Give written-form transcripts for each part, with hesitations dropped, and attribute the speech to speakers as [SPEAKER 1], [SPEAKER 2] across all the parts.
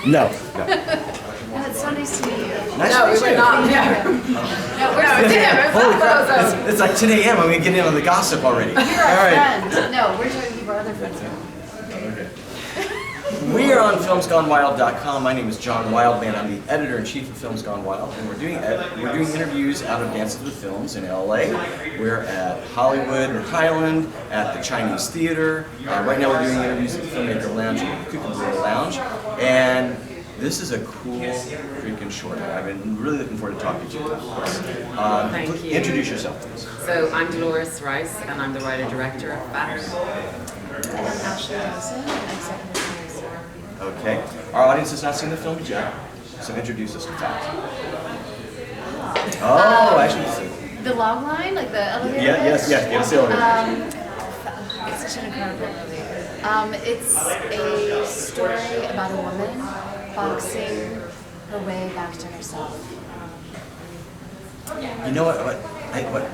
[SPEAKER 1] No.
[SPEAKER 2] Oh, it's so nice to meet you.
[SPEAKER 1] Nice
[SPEAKER 3] No,
[SPEAKER 1] to
[SPEAKER 3] we
[SPEAKER 1] meet
[SPEAKER 3] were
[SPEAKER 1] you.
[SPEAKER 3] not there.
[SPEAKER 2] No, we're
[SPEAKER 3] Yeah,
[SPEAKER 1] Holy crap, it's like 10 a.m. I'm gonna get in on the gossip already.
[SPEAKER 2] You're our friend. No, we're trying to keep our other friends around.
[SPEAKER 1] We are on FilmsGoneWild.com. My name is John Wildman. I'm the editor-in-chief of Films Gone Wild, and we're doing interviews out of Dances with Films in LA. We're at Hollywood and Highland, at the Chinese Theater. Right now we're doing interviews at the Filmmaker Lounge and the Kookaburra Lounge. And this is a cool freaking short. I've been really looking forward to talking to you about this.
[SPEAKER 3] Thank you.
[SPEAKER 1] Introduce yourself, please.
[SPEAKER 3] So I'm Dolores Rice, and I'm the writer-director of FACT.
[SPEAKER 1] Okay. Our audience has not seen the film yet, so introduce us to FACT. Oh, actually.
[SPEAKER 2] The log line, like the elevator?
[SPEAKER 1] Yes, give us the elevator.
[SPEAKER 2] It's such an incredible movie. It's a story about a woman boxing her way back to herself.
[SPEAKER 1] You know what?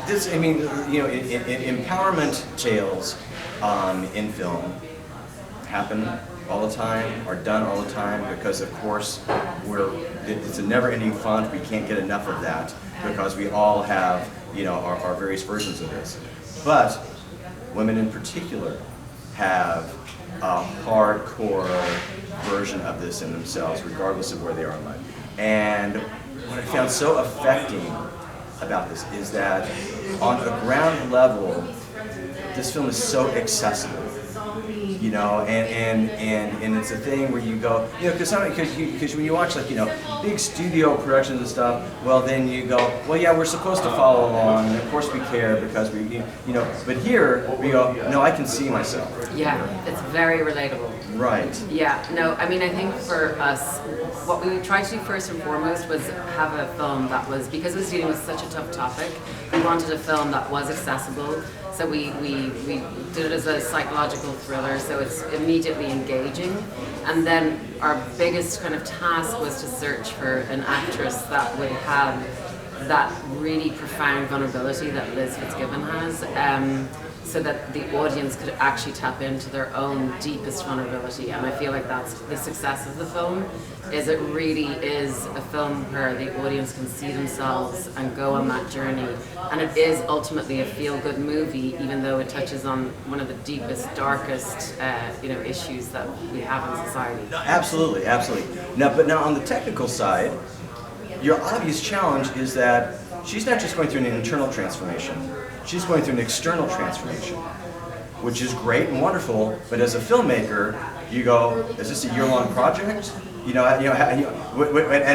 [SPEAKER 1] This, I mean, you know, empowerment tales in film happen all the time, are done all the time, because of course it's a never-ending fun. We can't get enough of that because we all have, you know, our various versions of this. But women in particular have a hardcore version of this in themselves, regardless of where they are in life. And what I found so affecting about this is that on a ground level, this film is so accessible. You know, and it's a thing where you go, you know, because when you watch, like, you know, big studio productions and stuff, well, then you go, well, yeah, we're supposed to follow along, and of course we care because we, you know, but here we go, no, I can see myself.
[SPEAKER 3] Yeah, it's very relatable.
[SPEAKER 1] Right.
[SPEAKER 3] Yeah, no, I mean, I think for us, what we tried to do first and foremost was have a film that was, because it was dealing with such a tough topic, we wanted a film that was accessible. So we did it as a psychological thriller, so it's immediately engaging. And then our biggest kind of task was to search for an actress that would have that really profound vulnerability that Liz FitzGibbon has, so that the audience could actually tap into their own deepest vulnerability. And I feel like that's the success of the film, is it really is a film where the audience can see themselves and go on that journey. And it is ultimately a feel-good movie, even though it touches on one of the deepest, darkest, you know, issues that we have in society.
[SPEAKER 1] Absolutely, absolutely. Now on the technical side, your obvious challenge is that she's not just going through an internal transformation, she's going through an external transformation, which is great and wonderful, but as a filmmaker, you go, is this a year-long project? And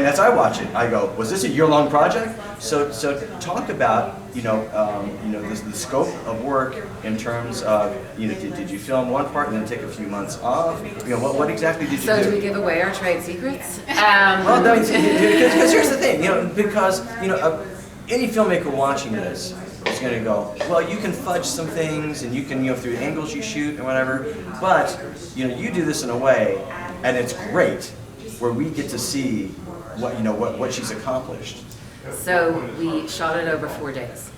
[SPEAKER 1] as I watch it, I go, was this a year-long project? So talk about, the scope of work in terms of, did you film one part and then take a few months off? What exactly did you do?
[SPEAKER 3] So do we give away our trade secrets?
[SPEAKER 1] Well, no, because here's the thing, because any filmmaker watching this is going to go, well, you can fudge some things and you can, through angles you shoot and whatever, but you do this in a way, and it's great, where we get to see what she's accomplished.
[SPEAKER 3] So we shot it over 4 days.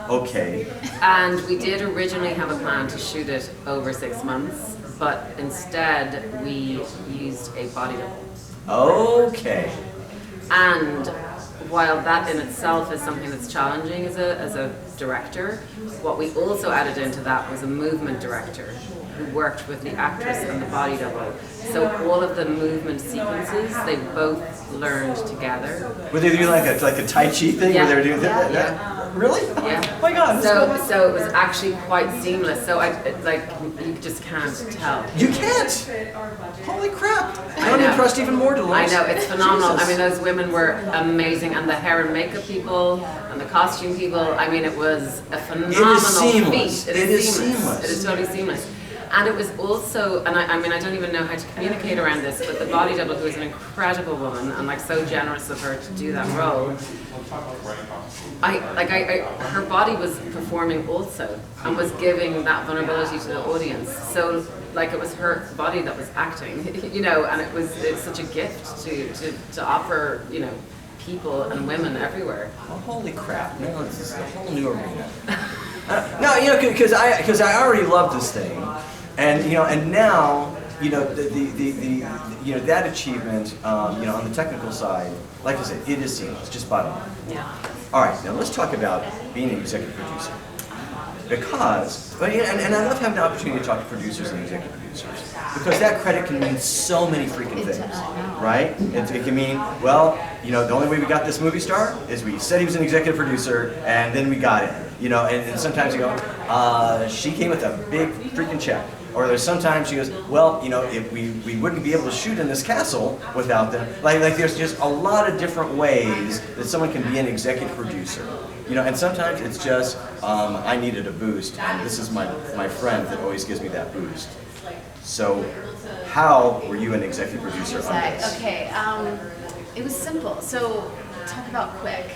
[SPEAKER 1] Okay.
[SPEAKER 3] And we did originally have a plan to shoot it over 6 months, but instead we used a body double.
[SPEAKER 1] Okay.
[SPEAKER 3] And while that in itself is something that's challenging as a director, what we also added into that was a movement director who worked with the actress and the body double. So all of the movement sequences, they both learned together.
[SPEAKER 1] Were they doing like a Tai Chi thing?
[SPEAKER 3] Yeah.
[SPEAKER 1] Where they were doing that?
[SPEAKER 3] Yeah.
[SPEAKER 1] Really?
[SPEAKER 3] Yeah.
[SPEAKER 1] Oh my God.
[SPEAKER 3] So it was actually quite seamless. So you just can't tell.
[SPEAKER 1] You can't. Holy crap! I'm impressed even more, Dolores.
[SPEAKER 3] I know, it's phenomenal.
[SPEAKER 1] Jesus.
[SPEAKER 3] I mean, those women were amazing, and the hair and makeup people and the costume people. I mean, it was a phenomenal feat.
[SPEAKER 1] It is seamless.
[SPEAKER 3] It is totally seamless. And it was also, and I mean, I don't even know how to communicate around this, but the body double, who is an incredible woman, and like so generous of her to do that role, her body was performing also, and was giving that vulnerability to the audience. So like it was her body that was acting, and it's such a gift to offer, people and women everywhere.
[SPEAKER 1] Oh, holy crap! No, this is a whole new arena. No, because I already love this thing, and and now you know, you know, that achievement, you know, on the technical side, like I said, it is seamless, just bottom line.
[SPEAKER 3] Yeah.
[SPEAKER 1] All right, now let's talk about being an executive producer. Because, and I love having the opportunity to talk to producers and executive producers, because that credit can mean so many freaking things, right? It can mean, well, you know, the only way we got this movie star is we said he was an executive producer, and then we got him, you know, and sometimes you go, she came with a big freaking check. Or there's sometimes she goes, well, you know, if we wouldn't be able to shoot in this castle without them. Like there's just a lot of different ways that someone can be an executive producer. You know, and sometimes it's just, I needed a boost, and this is my friend that always gives me that boost. So, how were you an executive producer on this?
[SPEAKER 2] Okay, it was simple. So, talk about quick.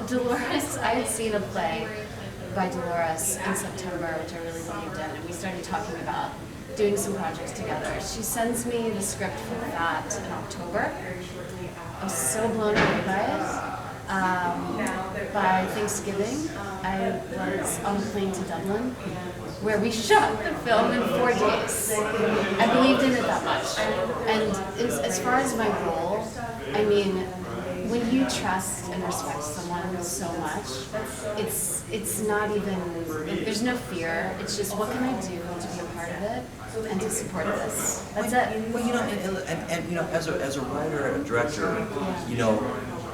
[SPEAKER 2] Dolores, I had seen a play by Dolores in September, which I really believed in, and we started talking about doing some projects together. She sends me the script for that in October. I was so blown away by it. By Thanksgiving, I was on a plane to Dublin, where we shot the film in 4 days. I believed in it that much. And as far as my role, I mean, when you trust and respect someone so much, it's not even, there's no fear. It's just, what can I do to be a part of it and to support this? That's it.
[SPEAKER 1] Well, you know, and you know, as a writer and a director, you know,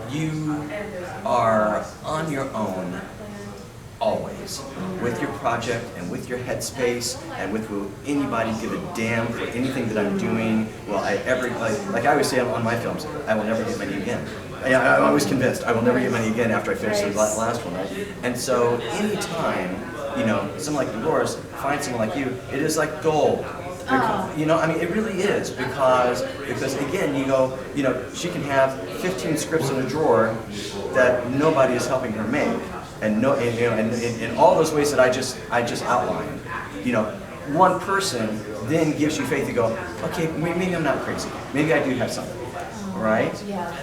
[SPEAKER 1] you are on your own always with your project and with your headspace and with will anybody give a damn for anything that I'm doing. Well, like I always say on my films, I will never get money again. I'm always convinced I will never get money again after I finish the last one, right? And so anytime, you know, someone like Dolores finds someone like you, it is like gold. Because, you know, I mean, it really is, because again, you go, you know, she can have 15 scripts in a drawer that nobody is helping her make, and you know, and all those ways that I just outlined, you know, one person then gives you faith to go, okay, maybe I'm not crazy, maybe I do have something, right?
[SPEAKER 2] Yeah.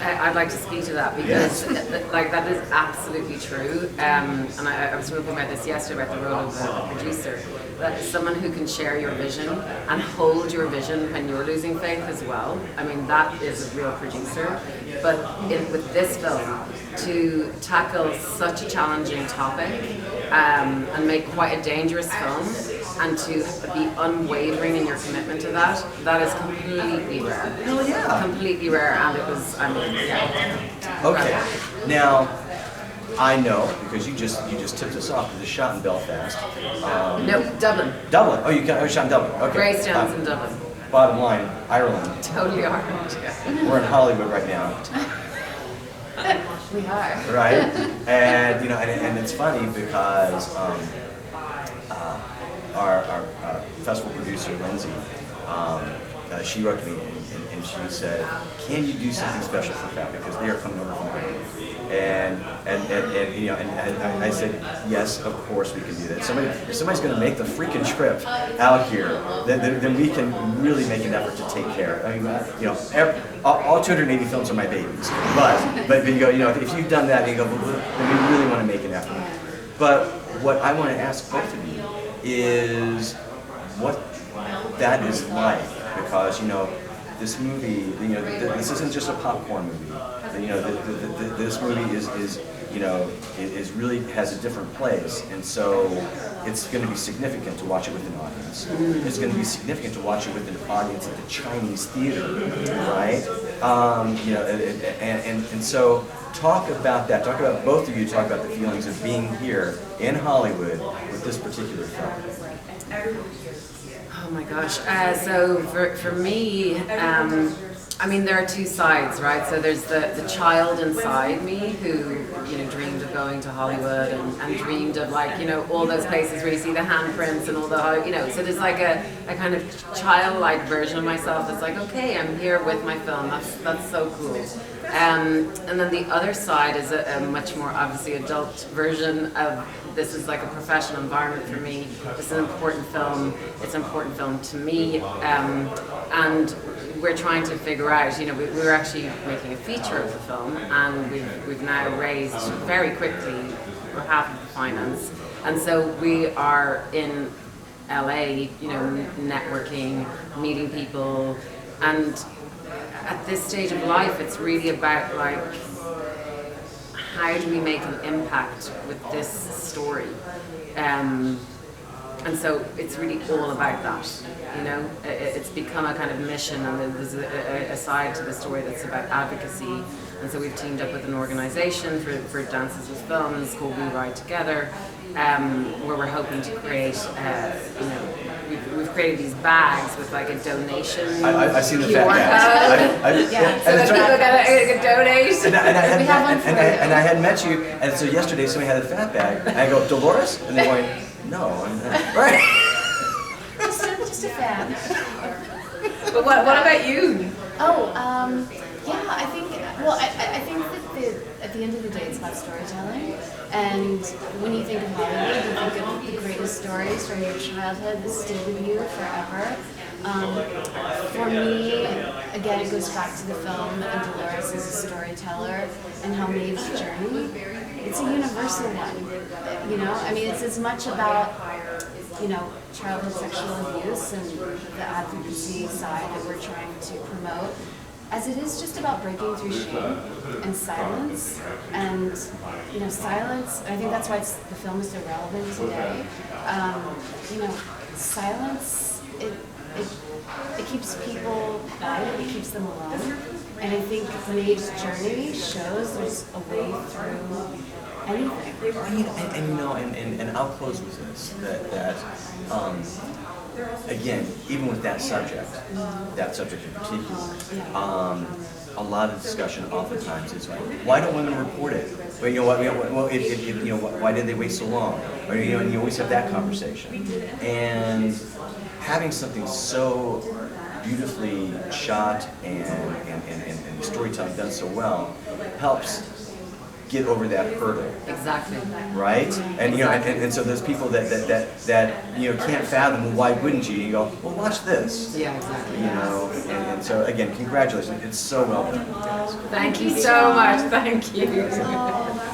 [SPEAKER 3] I'd like to speak to that because, like, that is absolutely true. And I was talking about this yesterday about the role of a producer. That is someone who can share your vision and hold your vision when you're losing faith as well. I mean, that is a real producer. But with this film, to tackle such a challenging topic and make quite a dangerous film, and to be unwavering in your commitment to that, that is completely rare.
[SPEAKER 1] Oh yeah.
[SPEAKER 3] Completely rare, and it was, I mean, yeah.
[SPEAKER 1] Okay, now, I know, because you just tipped us off, because it's shot in Belfast.
[SPEAKER 3] Nope, Dublin.
[SPEAKER 1] Dublin, oh, shot in Dublin, okay.
[SPEAKER 3] Greystones in Dublin.
[SPEAKER 1] Bottom line, Ireland.
[SPEAKER 3] Totally Ireland, yeah.
[SPEAKER 1] We're in Hollywood right now.
[SPEAKER 2] We are.
[SPEAKER 1] Right? And, you know, and it's funny because our festival producer, Lindsay, she wrote to me and she said, can you do something special for FAP, because they are coming over from Ireland. And you know, and I said, yes, of course we can do that. If somebody's going to make the freaking trip out here, then we can really make an effort to take care. I mean, you know, all 280 films are my babies. But you go, you know, if you've done that, you go, well, then we really want to make an effort. But what I want to ask both of you is what that is like, because, you know, this movie, you know, this isn't just a popcorn movie. You know, this movie is you know, is really has a different place, and so it's going to be significant to watch it with an audience. It's going to be significant to watch it with an audience at the Chinese theater, right? You know, and so talk about that. Talk about, both of you talk about the feelings of being here in Hollywood with this particular film.
[SPEAKER 3] Oh my gosh. So for me, I mean, there are two sides, right? So there's the child inside me who, you know, dreamed of going to Hollywood and dreamed of, like, you know, all those places where you see the handprints and all the, you know, so there's like a kind of childlike version of myself that's like, okay, I'm here with my film. That's so cool. And then the other side is a much more obviously adult version of, this is like a professional environment for me. This is an important film. It's an important film to me. And we're trying to figure out, you know, we're actually making a feature of the film, and we've now raised very quickly half of the finance. And so we are in LA, you know, networking, meeting people, and at this stage of life, it's really about like, how do we make an impact with this story? And so it's really all about that, you know. It's become a kind of mission, and there's a side to the story that's about advocacy. And so we've teamed up with an organisation for Dances with Films called We Ride Together, where we're hoping to create, you know, we've created these bags with like a donation.
[SPEAKER 1] I've seen the
[SPEAKER 3] QR
[SPEAKER 1] fat bags.
[SPEAKER 2] Yeah.
[SPEAKER 3] So that people can donate.
[SPEAKER 1] And I had met you, and so yesterday somebody had a fat bag, and I go, Dolores? And they're going, no, I'm not. Right.
[SPEAKER 2] Just a fan.
[SPEAKER 3] But what about you?
[SPEAKER 2] Oh, yeah, I think, well, I think that at the end of the day, it's about storytelling. And when you think of Hollywood, you think of the greatest stories from your childhood that stay with you forever. For me, again, it goes back to the film and Dolores as a storyteller and how Maeve's journey, it's a universal one. You know, I mean, it's as much about, you know, childhood sexual abuse and the advocacy side that we're trying to promote, as it is just about breaking through shame and silence. And, you know, silence, I think that's why the film is so relevant today. You know, silence, it keeps people quiet, it keeps them alone. And I think Maeve's journey shows there's a way through anything.
[SPEAKER 1] And you know, and I'll close with this, that again, even with that subject in particular, a lot of discussion oftentimes is like, why don't women report it? Well, you know what? Well, if you know, why did they wait so long? Or, you know, and you always have that conversation. And having something so beautifully shot and storytelling done so well helps get over that hurdle.
[SPEAKER 3] Exactly.
[SPEAKER 1] Right? And you know, and so there's people that you know can't fathom, well, why wouldn't you? You go, well, watch this.
[SPEAKER 3] Yeah, exactly.
[SPEAKER 1] You know, and so again, congratulations. It's so well done, guys.
[SPEAKER 3] Thank you so much. Thank you.
[SPEAKER 2] Oh.